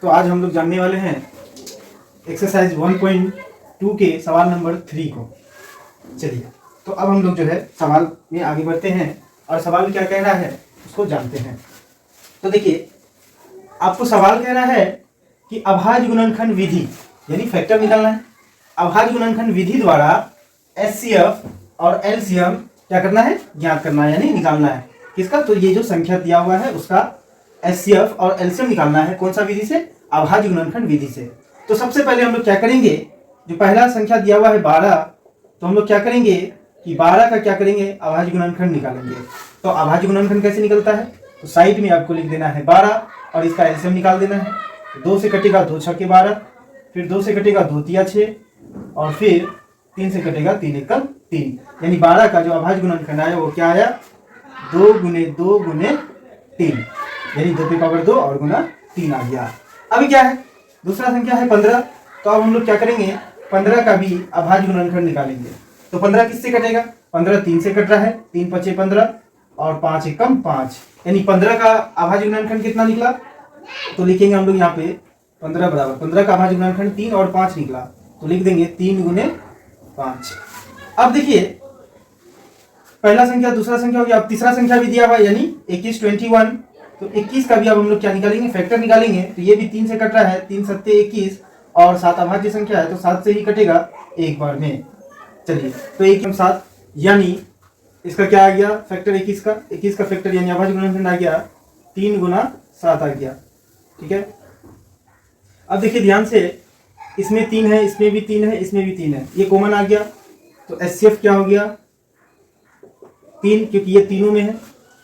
तो आज हम लोग जानने वाले हैं एक्सरसाइज 1.2 के सवाल नंबर 3 को। चलिए, तो अब हम लोग जो है सवाल में आगे बढ़ते हैं और सवाल क्या कह रहा है उसको जानते हैं। तो देखिए, आपको सवाल कह रहा है कि अभाज्य गुणनखंड विधि यानी फैक्टर निकालना है। अभाज्य गुणनखंड विधि द्वारा एचसीएफ और एलसीएम क्या करना है, ज्ञात करना है यानी निकालना है। किसका? तो ये जो संख्या दिया हुआ है उसका एचसीएफ और एलसीएम निकालना है। कौन सा विधि से? अभाज्य गुणनखंड विधि से। तो सबसे पहले हम लोग क्या करेंगे, जो पहला संख्या दिया हुआ है 12, तो हम लोग क्या करेंगे कि 12 का क्या करेंगे, अभाज्य गुणनखंड निकालेंगे। तो अभाज्य गुणनखंड कैसे निकलता है, तो साइड में आपको लिख देना है 12 और इसका एलसीएम निकाल देना है। 2 से कटेगा 2 छक्के 12, फिर 2 से कटेगा 2 तिया 6 और फिर 3 से कटेगा 3 एकम 3, यानी 12 का जो अभाज्य गुणनखंड आया वो क्या आया, 2 गुने 2 गुने 3, यानी 2 की पावर 2 और गुना 3 आ गया। अभी क्या है, दूसरा संख्या है 15। तो अब हम लोग क्या करेंगे, 15 का भी अभाज्य गुणनखंड निकालेंगे। तो 15 किससे कटेगा, 15 3 से कट रहा है, 3 पचे 15 और 5 एकम 5, यानी 15 का अभाज्य गुणनखंड कितना निकला, तो लिखेंगे हम लोग यहाँ पे 15 बराबर 15 का अभाज्य गुणनखंड 3 और 5 निकला, तो लिख देंगे 3 गुने 5। अब देखिए, पहला संख्या दूसरा संख्या हो गया, अब तीसरा संख्या भी दिया हुआ है यानी 21 21। तो 21 का भी अब हम लोग क्या निकालेंगे, फैक्टर निकालेंगे। तो ये भी 3 से कट रहा है, 3 सत्ते 21 और 7 अभाज्य संख्या है तो 7 से ही कटेगा एक बार में। चलिए, तो 1 हम 7, यानी इसका क्या आ गया फैक्टर 21 का, 21 का फैक्टर यानी अभाज्य गुणनखंड आ गया 3 गुना 7 आ गया। ठीक है, अब देखिए ध्यान से, इसमें 3 है, इसमें भी 3 है, इसमें भी 3 है, ये कॉमन आ गया। तो एचसीएफ क्या हो गया 3, क्योंकि ये तीनों में है।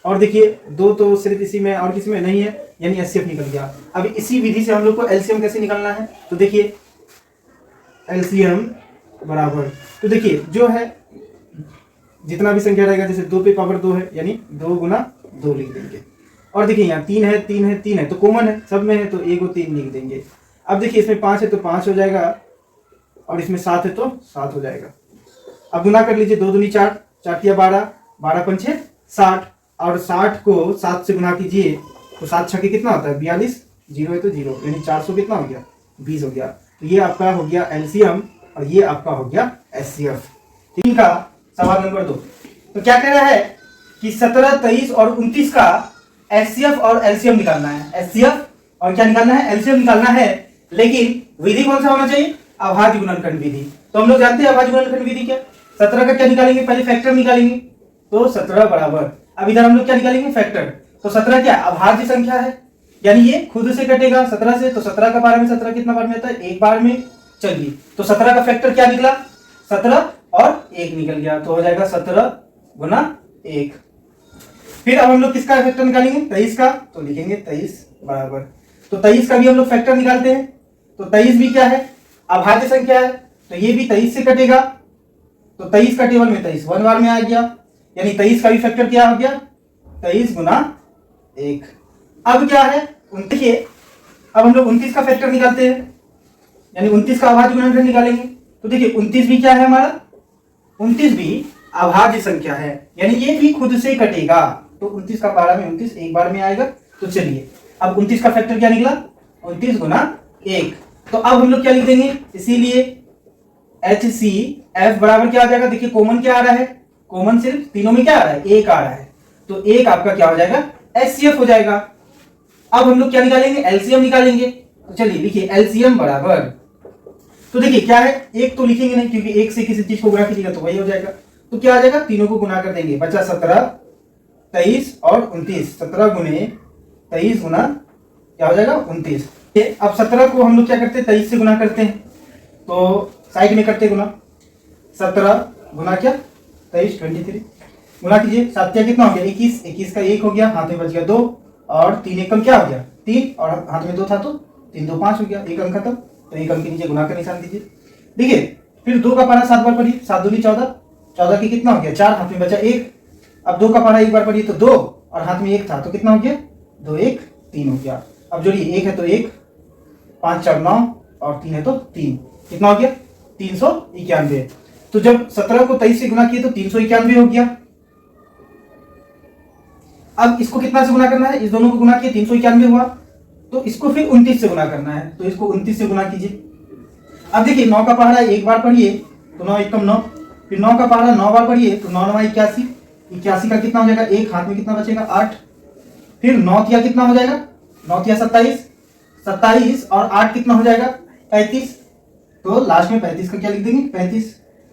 और देखिए 2 तो सिर्फ इसी में और किसी में नहीं है, यानी एचसीएफ निकल गया। अब इसी विधि से हम लोग को एलसीएम कैसे निकालना है, तो देखिए एलसीएम बराबर, तो देखिए जो है जितना भी संख्या रहेगा, जैसे 2 पे पावर 2 है यानी 2 गुना 2 लिख देंगे। और देखिए यहाँ 3 है 3 है 3 है तो कॉमन है, सब में है तो 1 और 3 लिख देंगे। अब देखिए इसमें 5 है तो 5 हो जाएगा और इसमें 7 है तो 7 हो जाएगा। अब गुना कर लीजिए, 2 दूनी 4, 4 तिया 12, 12 पंचे 60 और 60 को 7 से गुना कीजिए तो 7 छक्के कितना होता है 42, 0 है तो 0, यानी 400 कितना हो गया 20 हो गया। तो ये आपका हो गया एलसीएम और ये आपका हो गया एचसीएफ। ठीक है, सवाल नंबर 2। तो क्या कह रहा है कि 17 23 और 29 का एचसीएफ और एलसीएम निकालना है। एचसीएफ और क्या निकालना है, एलसीएम निकालना है, लेकिन विधि कौन सा होना चाहिए, अभाज्य गुणनखंड विधि। तो हम लोग जानते हैं अभाज्य गुणनखंड विधि क्या। 17 का क्या निकालेंगे, पहले फैक्टर निकालेंगे। तो 17 बराबर, अब इधर हम लोग क्या निकालेंगे, फैक्टर। तो 17 क्या अभाज्य संख्या है, यानी ये खुद से कटेगा 17 से, तो 17 का बार में 17 कितना बार में आता है, एक बार में। चलिए, तो 17 का फैक्टर क्या निकला, 17 और 1 निकल गया, तो हो जाएगा 17 गुना 1। फिर अब हम लोग किसका फैक्टर निकालेंगे, 23 का, तो लिखेंगे 23 बराबर, तो 23 का भी हम लोग फैक्टर निकालते हैं। तो 23 भी क्या है, अभाज्य संख्या है, तो ये भी 23 से कटेगा, तो 23 का टेबल में 23 वन बार में आ गया, यानी 23 का भी फैक्टर क्या हो गया 23 गुना 1। अब क्या है, देखिए अब हम लोग 29 का फैक्टर निकालते हैं, यानी 29 का अभाज्य गुणनखंड निकालेंगे। तो देखिए 29 भी क्या है हमारा, 29 भी अभाज्य संख्या है, यानी ये भी खुद से कटेगा। तो 29 का 12 में 29 एक बार में आएगा। तो चलिए, अब 29 का फैक्टर क्या निकला 29 गुना 1। तो अब हम लोग क्या लिख देंगे, इसीलिए HCF बराबर क्या आ जाएगा, देखिए कॉमन क्या आ रहा है, कॉमन सिर्फ तीनों में क्या आ रहा है, 1 आ रहा है, तो 1 आपका क्या हो जाएगा HCF हो जाएगा। अब हम लोग क्या निकालेंगे, एलसीएम निकालेंगे। तो चलिए लिखिए एलसीएम बराबर, तो देखिए क्या है, 1 तो लिखेंगे नहीं क्योंकि 1 से किसी चीज को गुना कीजिएगा तो वही हो जाएगा। तो क्या आ जाएगा, तीनों को गुना कर देंगे, बचा 17 23 और 29, 17 गुने 23 गुना क्या हो जाएगा 29। अब 17 को हम लोग क्या करते हैं 23 से गुना करते हैं, तो साइड में करते गुना, 17 गुना क्या 23 23 गुना कीजिए, 7 कितना हो गया 21, 21 का 1 हो गया, हाथ में बच गया 2 और 3 एकम क्या हो गया 3 और हाथ में 2 था तो 3 2 5 हो गया, 1 अंक खत्म। तो 1 अंक के नीचे गुना का निशान दीजिए। देखिए फिर 2 का पारा 7 बार पढ़िए, 7 दूनी 14, 14 की कितना हो गया 4, हाथ में बचा 1। अब 2 का पारा 1 बार पढ़िए तो 2 और हाथ में 1 था तो कितना हो गया 2 1 3 हो गया। अब जोड़िए 1 है तो 1, 5 4 9 और 3 है तो 3, कितना हो गया 391। तो जब 17 को 23 से गुना किए तो 391 हो गया। अब इसको कितना से गुना करना है, इस दोनों को गुना किए 391 हुआ, तो इसको फिर 29 से गुना करना है, तो इसको 29 से गुना कीजिए। अब देखिए 9 का पहाड़ा एक बार पढ़िए तो 9 एकम 9, फिर 9 का पहाड़ा 9 बार पढ़िए तो 9 9 81, 81 का कितना हो जाएगा, एक हाथ में कितना बचेगा 8, फिर 9 तिया कितना हो जाएगा, 9 तिया 27, 27 और 8 कितना हो जाएगा 35, तो लास्ट में 35 का क्या लिख देंगे 35,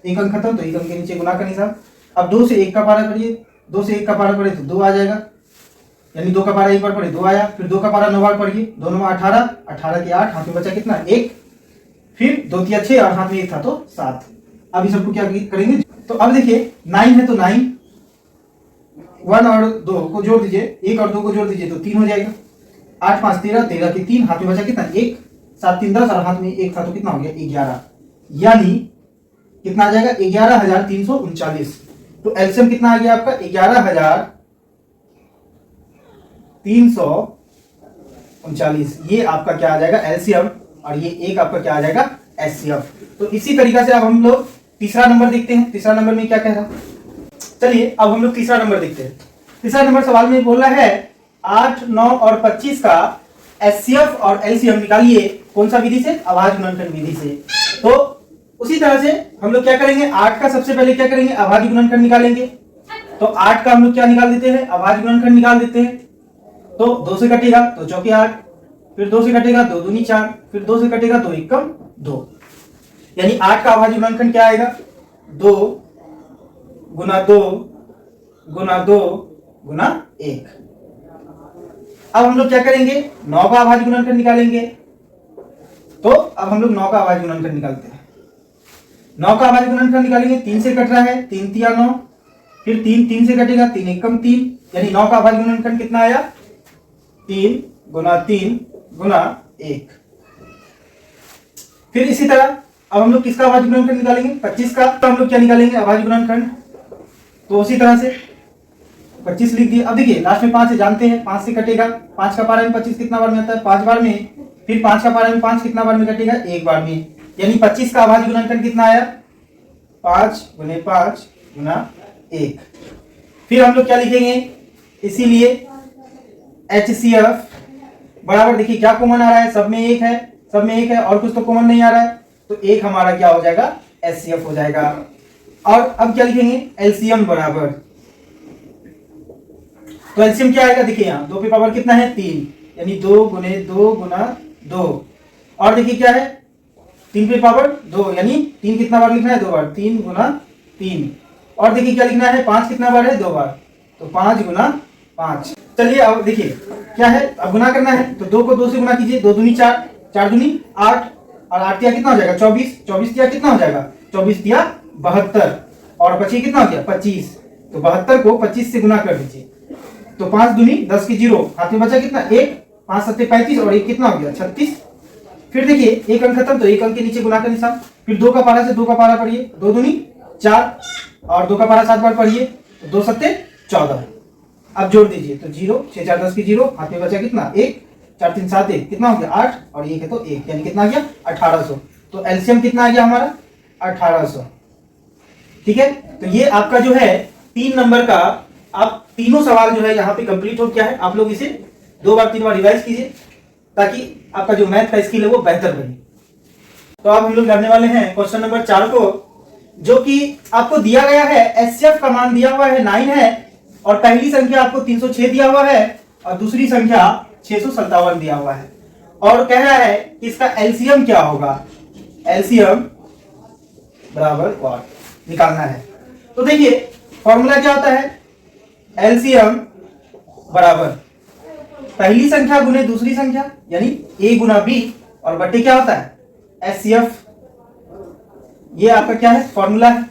एक अंक खत्म, तो एक अंक के नीचे गुना का निशान। अब 2 से 1 का पारा पढ़िए, 2 से 1 का पारा पढ़े तो 2 आ जाएगा, यानी 2 का पारा एक बार पढ़े 2 आया, फिर 2 का पारा 9 बार पढ़िए, 2 9 18, 18 के 8, हाथ में बचा कितना 1, फिर 2 तिया 6 और हाथ में 1 था तो 7। अब इस सबको क्या करेंगे, तो अब देखिए 9 है तो 9, 1 और 2 को जोड़ दीजिए, 1 और 2 को जोड़ दीजिए तो 3 हो जाएगा, 8 5 13, 13 के 3, हाथ में बचा कितना 1, 7 3 10 और हाथ में 1 था तो कितना हो गया 11, यानी कितना आ जाएगा 11,339। तो एलसीएम कितना आ गया आपका 11,339, ये आपका क्या आ जाएगा एलसीएम, और ये एक आपका क्या आ जाएगा एचसीएफ। तो इसी तरीका से अब हम लोग तीसरा नंबर देखते हैं, तीसरा नंबर में क्या कह रहा है। चलिए अब हम लोग तीसरा नंबर देखते हैं। तीसरा नंबर सवाल में बोल रहा है 8 9 और 25 का एचसीएफ और एलसीएम निकालिए, कौन सा विधि से, अभाज्य गुणनखंड विधि से। तो उसी तरह से हम लोग क्या करेंगे, 8 का सबसे पहले क्या करेंगे अभाज्य गुणनखंड निकालेंगे, तो 8 का हम लोग क्या निकाल देते हैं अभाज्य गुणनखंड निकाल देते हैं, तो 2 से कटेगा तो चौके 8, फिर 2 से कटेगा 2 दूनी 4, फिर 2 से कटेगा 2 एकम 2, यानी 8 का अभाज्य गुणनखंड क्या आएगा 2 गुना 2 गुना 2 गुना 1। अब हम लोग क्या करेंगे 9 का अभाज्य गुणनखंड निकालेंगे, तो अब हम लोग 9 का अभाज्य गुणनखंड निकालते हैं। 9 का अभाज्य गुणनखंड निकालेंगे, 3 से कट रहा है 3 तिया 9, फिर 3 3 से कटेगा 3 एकम 3, यानी 9 का अभाज्य गुणनखंड कितना आया 3 गुना 1। फिर इसी तरह अब हम लोग किसका अभाज्य गुणनखंड निकालेंगे 25 का, तो हम लोग क्या निकालेंगे अभाज्य गुणनखंड, तो उसी तरह से 25 लिख दिए। अब देखिए लास्ट में 5 से जानते हैं, 5 से कटेगा, 5 का पारा में 25 कितना बार में आता है 5 बार में, फिर 5 का पारा में 5 कितना बार में कटेगा 1 बार में, यानी 25 का अभाज्य गुणनखंड कितना आया 5 गुने 5 गुना 1। फिर हम लोग क्या लिखेंगे, इसीलिए HCF बराबर, देखिए क्या कॉमन आ रहा है, सब में एक है, सब में एक है और कुछ तो कॉमन नहीं आ रहा है, तो एक हमारा क्या हो जाएगा HCF हो जाएगा। और अब क्या लिखेंगे LCM बराबर, तो LCM क्या आएगा, देखिए यहाँ 2 पे पावर कितना है 3, यानी 2 गुने 2 गुना 2, और देखिए क्या है 3 पे पावर 2, यानी 3 कितना बार लिखना है 2 बार, 3 गुना 3, और देखिए क्या लिखना है 5 कितना बार है 2 बार, तो 5 गुना 5। चलिए अब देखिए क्या है, अब गुना करना है तो 2 को 2 से गुना कीजिए, 2 दूनी 4, 4 दूनी 8, और 8 तिया कितना हो जाएगा 24, 24 तिया कितना हो जाएगा 24 तिया 72, और बची कितना हो गया 25, तो 72 को 25 से गुना कर दीजिए, तो 5 दूनी 10 की 0, हाथ में बचा कितना 1, 5 7 35 और 1 कितना हो गया 36। फिर देखिए एक अंक खत्म, तो एक अंक के नीचे गुना का निशान, फिर 2 का पारा से 2 का पारा पढ़िए, 2 दूनी 4 और 2 का पारा 7 बार पढ़िए, तो 2 सत्ते 14। अब जोड़ दीजिए तो 0 6 4 10 की 0, हाथ में बचा कितना 1, 4 3 7 1 कितना हो गया 8, और 1 है तो 1, यानी कितना आ गया 1800। तो एलसीएम कितना आ गया हमारा 1800। ठीक है, तो ये आपका जो है 3 नंबर का, आप तीनों सवाल जो है यहाँ पे कंप्लीट हो गया है। आप लोग इसे 2 बार 3 बार रिवाइज कीजिए ताकि आपका जो मैथ का स्किल है वो बेहतर बने। तो अब हम लोग करने वाले हैं क्वेश्चन नंबर 4 को, जो कि आपको दिया गया है एचसीएफ का मान दिया हुआ है 9 है, और पहली संख्या आपको 306 दिया हुआ है और दूसरी संख्या 657 दिया हुआ है, और कह रहा है कि इसका एलसीएम क्या होगा, एलसीएम बराबर व्हाट निकालना है। तो देखिए फॉर्मूला क्या होता है, एलसीएम बराबर पहली संख्या गुने दूसरी संख्या, यानी a गुना b, और बट्टे क्या होता है एचसीएफ, ये आपका क्या है फॉर्मूला है।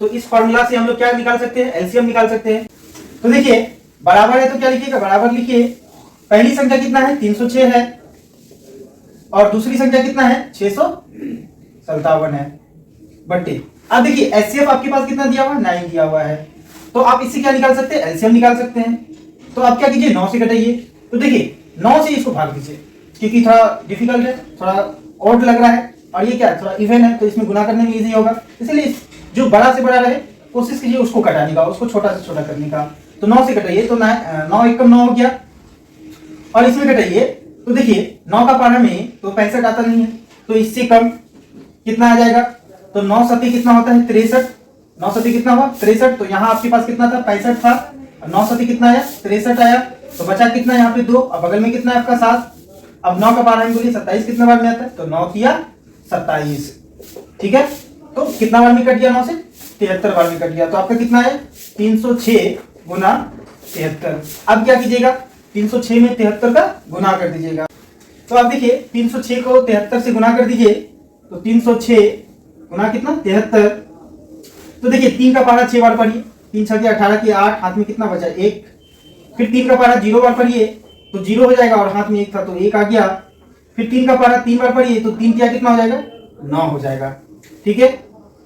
तो इस फॉर्मूला से हम लोग क्या निकाल सकते हैं एलसीएम निकाल सकते हैं। तो देखिए बराबर है तो क्या लिखिएगा, बराबर लिखिए, पहली संख्या कितना है 306 है और दूसरी संख्या कितना है 657 है, बट्टे अब देखिए एचसीएफ आपके पास कितना दिया हुआ है 9 दिया हुआ है, तो आप इससे क्या निकाल सकते हैं एलसीएम निकाल सकते हैं। तो आप क्या कीजिए 9 से घटाइए, तो देखिए 9 से इसको भाग दीजिए, क्योंकि थोड़ा डिफिकल्ट है, थोड़ा ऑड लग रहा है, और ये क्या थोड़ा इवन है, तो इसमें गुना करने में इजी होगा, इसलिए जो बड़ा से बड़ा रहे कोशिश कीजिए उसको घटाने का, उसको छोटा से छोटा करने का। तो 9 से घटाइए तो 9 एकम 9 हो गया, और इसमें घटाइए तो देखिए 9 का पारा में तो 65 आता नहीं है, तो इससे कम कितना आ जाएगा, तो 9 सती कितना होता है 63, 9 सती कितना हुआ 63, तो यहाँ आपके पास कितना था 65 था, 9 सती कितना आया 63 आया, तो बचा कितना यहाँ पे 2, और बगल में कितना है आपका 7। अब 9 का पारा हम बोलिए 27 कितना बार में आता है, तो 9 किया 27, ठीक है। तो कितना बार में कट गया 9 से 73 बार में कट गया, तो आपका कितना है 306 गुना 73। अब क्या कीजिएगा 306 में 73 का गुना कर दीजिएगा। तो आप देखिए 306 को 73 से गुना कर दीजिए, तो 306 गुना कितना 73। तो देखिए 3 का पारा 6 बार पढ़िए, 3 6 18 की 8, हाथ में कितना बचा 1। फिर 3 का पारा 0 बार पढ़िए तो 0 हो जाएगा, और हाथ में 1 था तो 1 आ गया। फिर 3 का पारा 3 बार पढ़िए तो 3 क्या कितना हो जाएगा 9 हो जाएगा, ठीक है।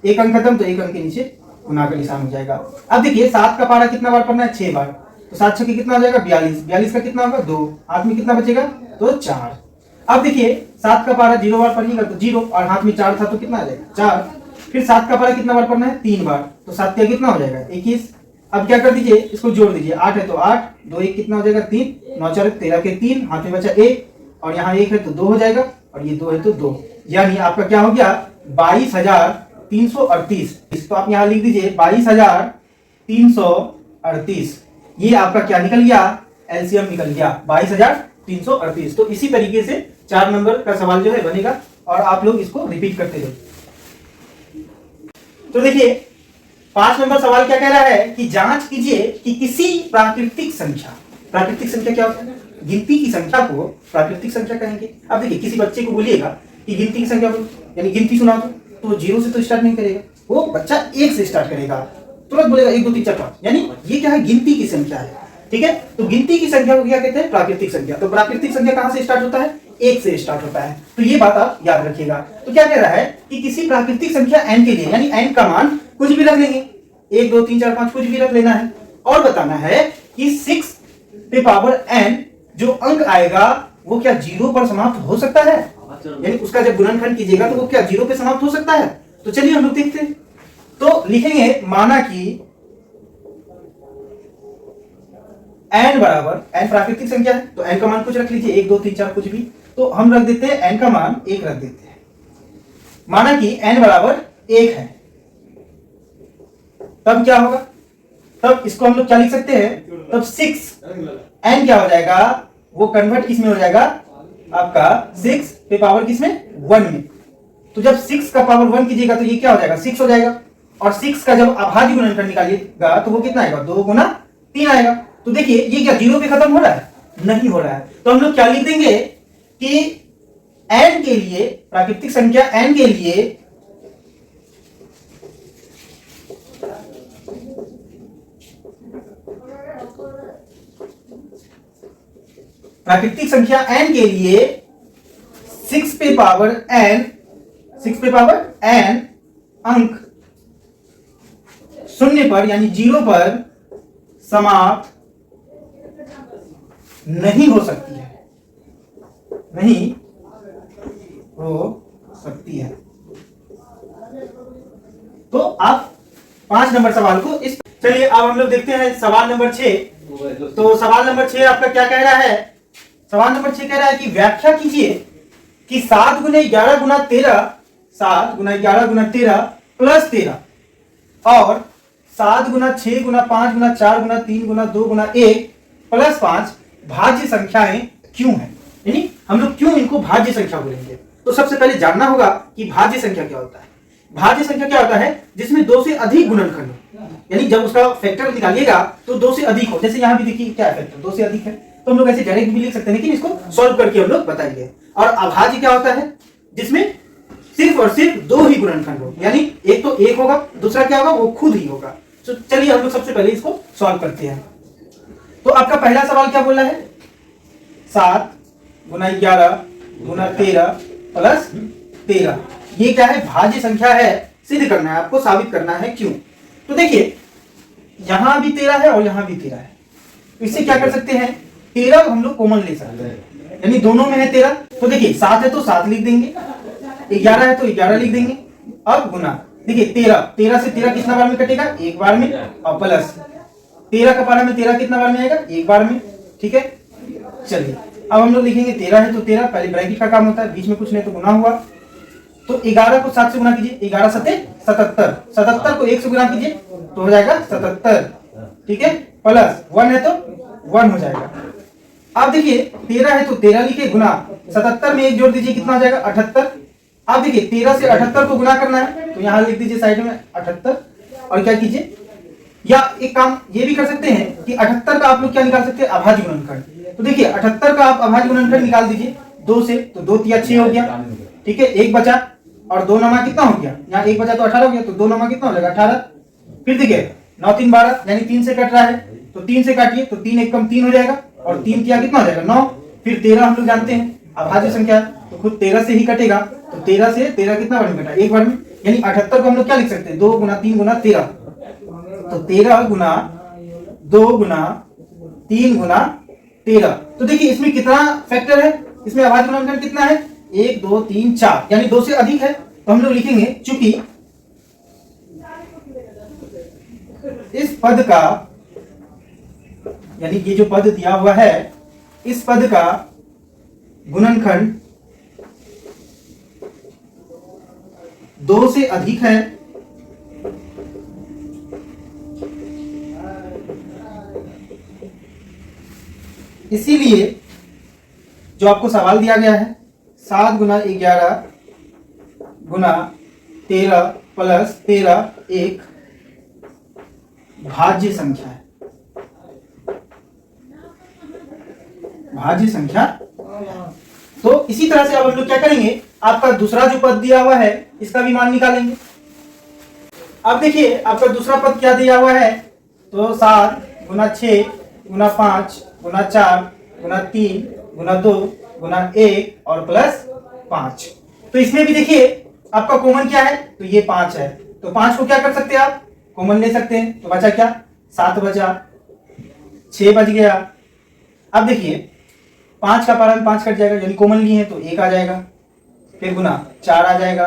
एक अंक खत्म, तो एक अंक के नीचे गुना का निशान हो जाएगा। अब देखिए 7 का पारा कितना बार पढ़ना है 6 बार, तो 7 6 कितना हो जाएगा 42, 42 का कितना होगा 2, हाथ में कितना बचेगा तो 4। अब देखिए 7 का पारा 0 बार पढ़िएगा तो 0, और हाथ में 4 था तो कितना आ जाएगा 4। फिर 7 का पारा कितना बार पढ़ना है 3 बार, तो 7 क्या कितना हो जाएगा 21। अब क्या कर दीजिए इसको जोड़ दीजिए, 8 है तो 8, 2 1 कितना हो जाएगा 3, 9 4 13 के 3, हाथ में बचा 1, और यहाँ 1 है तो 2 हो जाएगा, और ये 2 है तो 2, यानी आपका क्या हो गया 22,338। तो आप यहाँ लिख दीजिए 22,338, ये आपका क्या निकल गया एलसीएम निकल गया 22,338। तो इसी तरीके से 4 नंबर का सवाल जो है बनेगा, और आप लोग इसको रिपीट करते रहो। तो देखिए 5 नंबर सवाल क्या कह रहा है कि जांच कीजिए कि किसी प्राकृतिक संख्या क्या होता है, गिनती की संख्या को प्राकृतिक संख्या कहेंगे। अब देखिए किसी बच्चे को बोलिएगा कि गिनती की संख्या यानी गिनती सुना तो 0 से तो स्टार्ट नहीं करेगा, वो बच्चा 1 से स्टार्ट करेगा, तुरंत बोलेगा 1 2 3 4 5, यानी ये क्या है गिनती की संख्या है, ठीक है। तो गिनती की संख्या को क्या कहते हैं प्राकृतिक संख्या। तो प्राकृतिक संख्या कहां से स्टार्ट होता है 1 से स्टार्ट होता है, तो ये बात आप याद रखिएगा। तो क्या कह रहा है कि किसी प्राकृतिक संख्या n के लिए, यानी n का मान कुछ भी रख लेंगे, 1 2 3 4 5 कुछ भी रख लेना है, और बताना है कि 6 पे पावर n जो अंक आएगा वो क्या 0 पर समाप्त हो सकता है, यानी उसका जब गुणनखंड कीजिएगा तो वो क्या 0 पे समाप्त हो सकता है। तो चलिए हम लोग देखते हैं। तो लिखेंगे माना कि n बराबर, n प्राकृतिक संख्या है तो n का मान कुछ रख लीजिए 1 2 3 4 कुछ भी, तो हम रख देते हैं n का मान 1 रख देते हैं। माना कि n बराबर 1 है, तब क्या होगा, तब इसको हम लोग क्या लिख सकते हैं, तब 6 n क्या हो जाएगा वो कन्वर्ट किस में हो जाएगा आपका 6 पे पावर किस में 1 में। तो जब 6 का पावर 1 कीजिएगा तो ये क्या हो जाएगा 6 हो जाएगा, और 6 का जब अभाज्य गुणनखंड निकालिएगा तो वो कितना आएगा 2 गुना 3 आएगा। तो देखिए ये क्या 0 पे खत्म हो रहा है, नहीं हो रहा है, तो हम लोग क्या लिख देंगे कि n के लिए, प्राकृतिक संख्या n के लिए प्राकृतिक संख्या n के लिए 6 पे पावर n अंक 0 पर यानी 0 पर समाप्त नहीं हो सकती है, नहीं हो सकती है। तो आप 5 नंबर सवाल को इस, चलिए अब हम लोग देखते हैं सवाल नंबर 6। तो सवाल नंबर 6 आपका क्या कह रहा है, सवाल नंबर 6 कह रहा है कि व्याख्या कीजिए कि 7 गुना 11 गुना 13, 7 गुना 11 गुना 13 प्लस 13 और 7 गुना 6 गुना 5 गुना 4 गुना 3 गुना 2 गुना 1 प्लस 5 भाज्य संख्याएं क्यों है, यानी हम लोग क्यों इनको भाज्य संख्या बोलेंगे। तो सबसे पहले जानना होगा कि भाज्य संख्या क्या होता है। भाज्य संख्या क्या होता है जिसमें 2 से अधिक गुणनखंड हो, यानी जब उसका फैक्टर निकालिएगा तो 2 से अधिक हो। जैसे यहाँ भी देखिए क्या है फैक्टर 2 से अधिक है, तो हम लोग ऐसे डायरेक्ट भी लिख सकते हैं, लेकिन इसको सॉल्व करके हम लोग बताएंगे। और अभाज्य क्या होता है जिसमें सिर्फ और सिर्फ 2 ही गुणनखंड हो, यानी एक तो 1 होगा, दूसरा क्या होगा वो खुद ही होगा। तो चलिए हम लोग सबसे पहले इसको सॉल्व करते हैं। तो आपका पहला सवाल क्या बोला है 7 गुना 11 गुना 13 प्लस 13, ये क्या है भाज्य संख्या है, सिद्ध करना है आपको, साबित करना है क्यों। तो देखिए यहां भी 13 है और यहां भी 13 है, तो इससे क्या कर सकते हैं 13 हम लोग कॉमन ले सकते हैं, यानी दोनों में है 13। तो देखिए 7 है तो 7 लिख देंगे, 11 है तो 11 लिख देंगे। अब गुना देखिए 13 से 13 कितना बार में कटेगा एक बार में, और प्लस 13 का पारा में 13 कितना बार में आएगा एक बार में, ठीक है। चलिए अब हम लोग लिखेंगे 13 है तो 13, पहले ब्रैकेट का काम होता है, बीच में कुछ नहीं तो गुना हुआ। तो 11 को 7 से गुना कीजिए, 11 सते 77, 77 को 1 से गुना कीजिए तो हो जाएगा 77, ठीक है, प्लस 1 है तो 1 हो जाएगा। अब देखिए 13 है तो 13 लिखे गुना 77 में 1 जोड़ दीजिए, कितना हो जाएगा 78। अब देखिए 13 से 78 को गुना करना है तो यहाँ लिख दीजिए साइड में 78, और क्या कीजिए, या एक काम ये भी कर सकते हैं कि 78 का आप लोग क्या निकाल सकते हैं, अभाज्य गुणनखंड। तो देखिए 78 का आप अभाज्य गुणनखंड निकाल दीजिए 2 से, तो 2 तिया 6 हो गया, ठीक है, 1 बचा और 2 नमा कितना हो गया, यहाँ 1 बचा तो 18 हो गया, तो 2 नमा कितना हो जाएगा 18। फिर देखिए 9 3 12 यानी 3 से कट रहा है, तो 3 से काटिए तो 3 1 कम 3 हो जाएगा, और 3 तिया कितना हो जाएगा 9। फिर 13 हम लोग जानते हैं अभाज्य संख्या, तो खुद 13 से ही कटेगा, तो 13 से 13 कितना बार में कटा, एक बार में, यानी 78 को हम लोग क्या लिख सकते हैं 2 गुना 3 गुना 13, तो 13 गुना 2 गुना 3 गुना 13। तो देखिए इसमें कितना फैक्टर है, इसमें अभाज्य गुणनखंड कितना है 1 2 3 4, यानी 2 से अधिक है, तो हम लोग लिखेंगे चूंकि इस पद का, यानी ये जो पद दिया हुआ है इस पद का गुणनखंड 2 से अधिक है, इसीलिए जो आपको सवाल दिया गया है 7 गुना 11 गुना 13 प्लस 13 एक भाज्य संख्या है, भाज्य संख्या। तो इसी तरह से अब हम लोग क्या करेंगे, आपका दूसरा जो पद दिया हुआ है इसका भी मान निकालेंगे। अब देखिए आपका दूसरा पद क्या दिया हुआ है, तो 7 गुना 6 गुना 5 गुना 4 गुना 3 गुना 2 गुना 1 और प्लस 5। तो इसमें भी देखिए आपका कॉमन क्या है, तो ये 5 है, तो 5 को क्या कर सकते हैं आप कॉमन ले सकते हैं, तो बचा क्या 7 बचा, 6 बच गया। अब देखिए 5 का पारा में 5 कट जाएगा, यानी कॉमन लिए हैं तो 1 आ जाएगा, फिर गुना 4 आ जाएगा,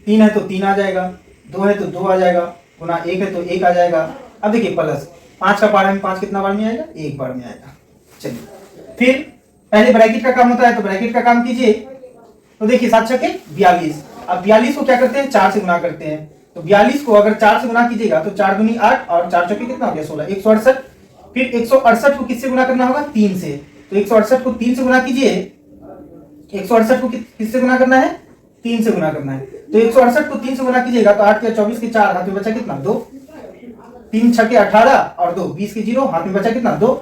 3 है तो 3 आ जाएगा, 2 है तो 2 आ जाएगा, गुना 1 है तो 1 आ जाएगा। अब देखिए प्लस 5 का पारा में 5 कितना बार में आएगा, 1 बार में आएगा। चलिए फिर पहले ब्रैकेट का काम होता है, तो ब्रैकेट का काम कीजिए, तो देखिए 7 छक्के 42। अब 42 को क्या करते हैं 4 से गुना करते हैं, तो 42 को अगर 4 से गुना कीजिएगा तो 4 दूनी 8 और 4 चौके कितना हो गया 16, 168। फिर 168 को किससे गुना करना होगा 3 से, तो 168 को 3 से गुना कीजिए, 168 को किससे गुना करना है 3 से गुना करना है, तो 168 को 3 से गुना कीजिएगा तो 8 के 24 के 4 हाथ में बचा कितना 2, 3 छक्के 18 और 2 20 के 0 हाथ में बचा कितना 2,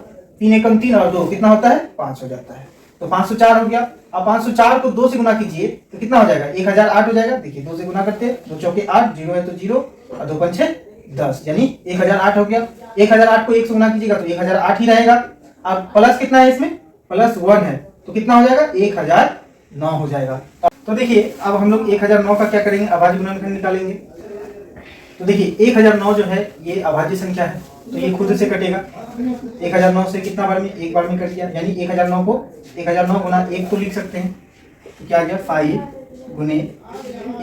3 एकम 3 और 2 कितना होता है 5 हो जाता है, तो 504 हो गया। अब 504 को 2 से गुना कीजिए तो कितना हो जाएगा 1008 हो जाएगा। देखिए 2 से गुना करते हैं, 2 चौके 8, 0 है तो 0 और 2 पंचे 10, यानी 1008 हो गया। 1008 को 1 से गुना कीजिएगा तो 1008 ही रहेगा। अब प्लस कितना है इसमें, प्लस 1 है तो कितना हो जाएगा 1009 हो जाएगा। तो देखिए अब हम लोग 1009 का क्या करेंगे, अभाज्य गुणनखंड निकालेंगे। तो देखिए 1009 जो है ये अभाज्य संख्या है, तो ये खुद से कटेगा। 1009 से कितना बार में, एक बार में कट गया, यानी 1009 को 1009 गुना 1 तो लिख सकते हैं, तो क्या आ गया 5 गुने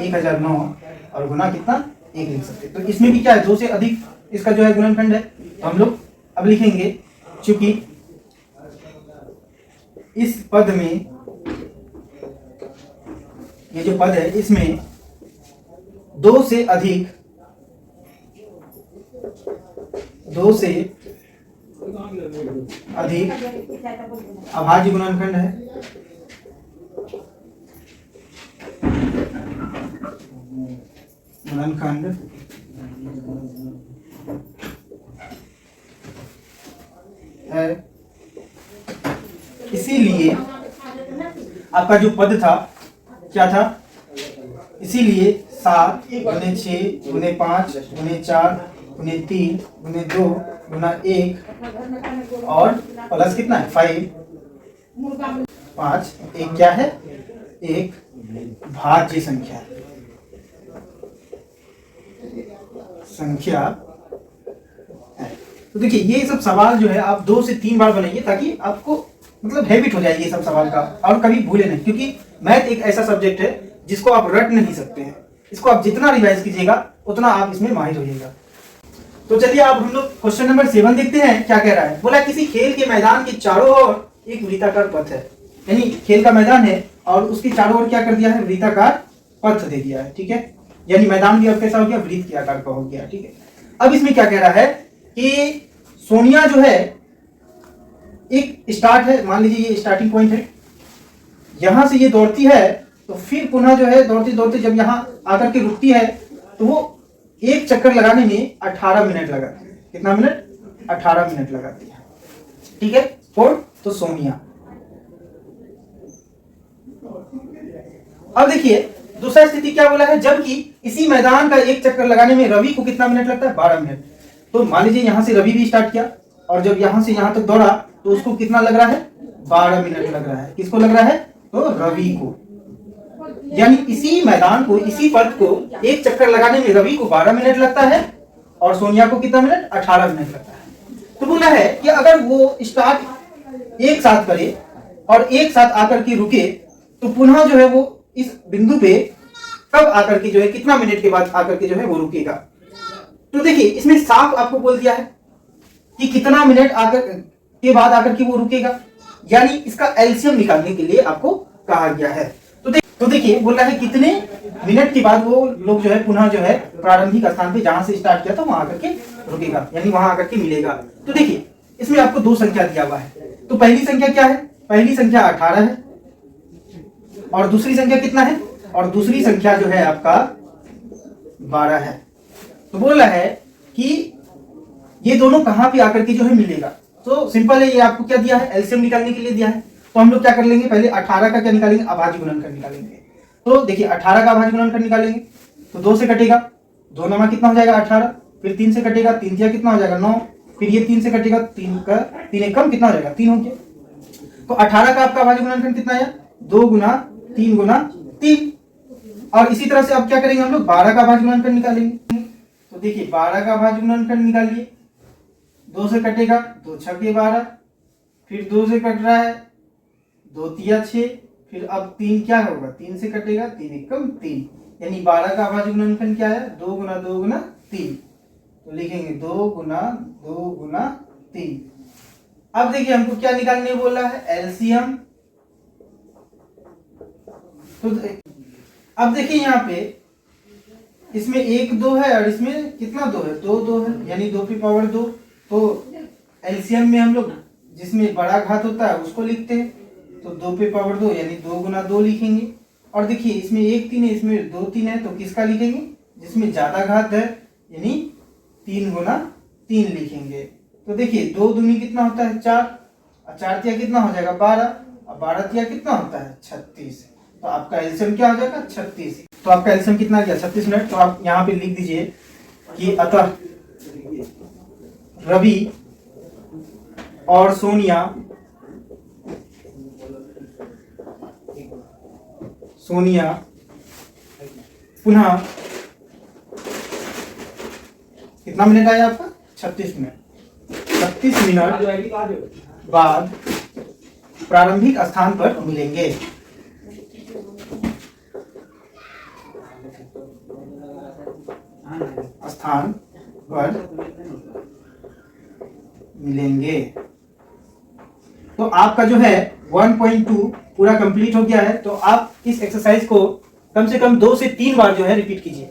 1009 और गुना कितना 1 लिख सकते हैं। तो इसमें भी क्या है 2 से अधिक इसका जो है गुणनखंड है, तो हम लोग अब लिखेंगे चूंकि इस पद में, ये जो पद है इसमें 2 से अधिक, 2 से अधिक अभाज्य गुणनखंड है, गुणनखंड है, इसीलिए आपका जो पद था क्या था, इसीलिए 7 गुने 6 गुने 5 गुने 4 गुने 3 गुने 2 गुना 1 और प्लस कितना है 5 एक क्या है, एक भाज्य संख्या है। तो देखिए ये सब सवाल जो है आप 2 से 3 बार बनाइए ताकि आपको मतलब हैबिट हो जाए ये सब सवाल का, और कभी भूले नहीं, क्योंकि मैथ एक ऐसा सब्जेक्ट है जिसको आप रट नहीं सकते हैं। इसको आप जितना रिवाइज कीजिएगा उतना आप इसमें माहिर होइएगा। तो चलिए अब हम लोग क्वेश्चन नंबर 7 देखते हैं क्या कह रहा है। बोला किसी खेल के मैदान के चारों ओर एक वृत्ताकार पथ है, यानी खेल का मैदान है और उसके चारों ओर क्या कर दिया है, वृत्ताकार पथ दे दिया है। ठीक है, यानी मैदान भी अब कैसा हो गया, वृत्त के आकार का हो गया। ठीक है, अब इसमें क्या कह रहा है कि सोनिया जो है एक स्टार्ट है, मान लीजिए ये स्टार्टिंग पॉइंट है, यहां से ये दौड़ती है तो फिर पुनः जो है दौड़ते दौड़ते जब यहाँ आकर के रुकती है तो वो एक चक्कर लगाने में 18 मिनट लगाती है। कितना मिनट, 18 मिनट लगाती है। ठीक है, कौन, तो सोनिया। अब देखिए दूसरा स्थिति क्या बोला है, जबकि इसी मैदान का एक चक्कर लगाने में रवि को कितना मिनट लगता है, 12 मिनट। तो मान लीजिए यहां से रवि भी स्टार्ट किया और जब यहां से यहां तक दौड़ा तो उसको कितना लग रहा है, 12 मिनट लग रहा है। किसको लग रहा है, तो रवि को। यानी इसी मैदान को, इसी पथ को एक चक्कर लगाने में रवि को 12 मिनट लगता है और सोनिया को कितना मिनट, 18 मिनट लगता है। तो बोला है कि अगर वो स्टार्ट एक साथ करे और एक साथ आकर के रुके तो पुनः जो है वो इस बिंदु पे कब आकर के जो है, कितना मिनट के बाद आकर के जो है वो रुकेगा। तो देखिए इसमें साफ आपको बोल दिया है कि कितना मिनट आकर के बाद आकर के वो रुकेगा, यानी इसका एलसीएम निकालने के लिए आपको कहा गया है। तो देखिए बोल रहा है कितने मिनट के बाद वो लोग जो है पुनः जो है प्रारंभिक स्थान पे जहां से स्टार्ट किया था वहां आकर के रुकेगा, यानी वहां आकर के मिलेगा। तो देखिए इसमें आपको दो संख्या दिया हुआ है, तो पहली संख्या क्या है, पहली संख्या 18 है और दूसरी संख्या कितना है, और दूसरी संख्या जो है आपका 12 है। तो बोल रहा है कि ये दोनों कहां पे आकर के जो है मिलेगा। तो सिंपल है, ये आपको क्या दिया है, एलसीएम निकालने के लिए दिया है। तो हम लोग क्या कर लेंगे, पहले 18 का क्या निकालेंगे, अभाज्य गुणनखंड निकालेंगे। तो देखिए 18 का अभाज्य गुणनखंड निकालेंगे तो 2 से कटेगा, 2 नमा कितना हो जाएगा 18, फिर 3 से कटेगा, 3 दिया कितना हो जाएगा 9, फिर ये 3 से कटेगा, 3 का 3 एक कम कितना हो जाएगा 3 हो गया। तो 18 का आपका अभाज्य गुणनखंड कितना आया, 2 गुना 3 गुना 3। और इसी तरह से अब क्या करेंगे हम लोग, 12 का अभाज्य गुणनखंड निकालेंगे। तो देखिए 12 का अभाज्य गुणनखंड निकालिए, 2 से कटेगा, 2 छके 12, फिर 2 से कट रहा है, 2 तिया 6, फिर अब 3 क्या होगा, 3 से कटेगा, 3 एक कम 3, यानी 12 का अभाज्य गुणनखंड क्या है, 2 गुना 2 गुना 3। तो लिखेंगे 2 गुना 2 गुना 3। अब देखिए हमको क्या निकालने बोला है, एलसीएम। तो अब देखिए यहाँ पे इसमें 1 2 है और इसमें कितना 2 है, 2 2 है, यानी 2 की पावर 2। तो एलसीएम में हम लोग जिसमें बड़ा घात होता है उसको लिखते हैं, तो 2 पे पावर 2 यानी 2 गुना 2 लिखेंगे। और देखिए इसमें 1 3 है, इसमें 2 3 है, तो किसका लिखेंगे, जिसमें ज्यादा घात है, यानी 3 गुना 3 लिखेंगे। तो देखिए 2 दूनी कितना होता है 4, और 4 तिया कितना हो जाएगा 12, और 12 तिया कितना होता है 36। तो आपका एलसीएम क्या हो जाएगा 36। तो आपका एलसीएम कितना गया 36 मिनट। तो आप यहाँ पे लिख दीजिए कि अतः रवि और सोनिया पुनः कितना मिनट आया आपका 36 मिनट, 36 मिनट बाद प्रारंभिक स्थान पर मिलेंगे। स्थान पर मिलेंगे। तो आपका जो है 1.2 पूरा कंप्लीट हो गया है। तो आप इस एक्सरसाइज को कम से कम 2 से 3 बार जो है रिपीट कीजिए।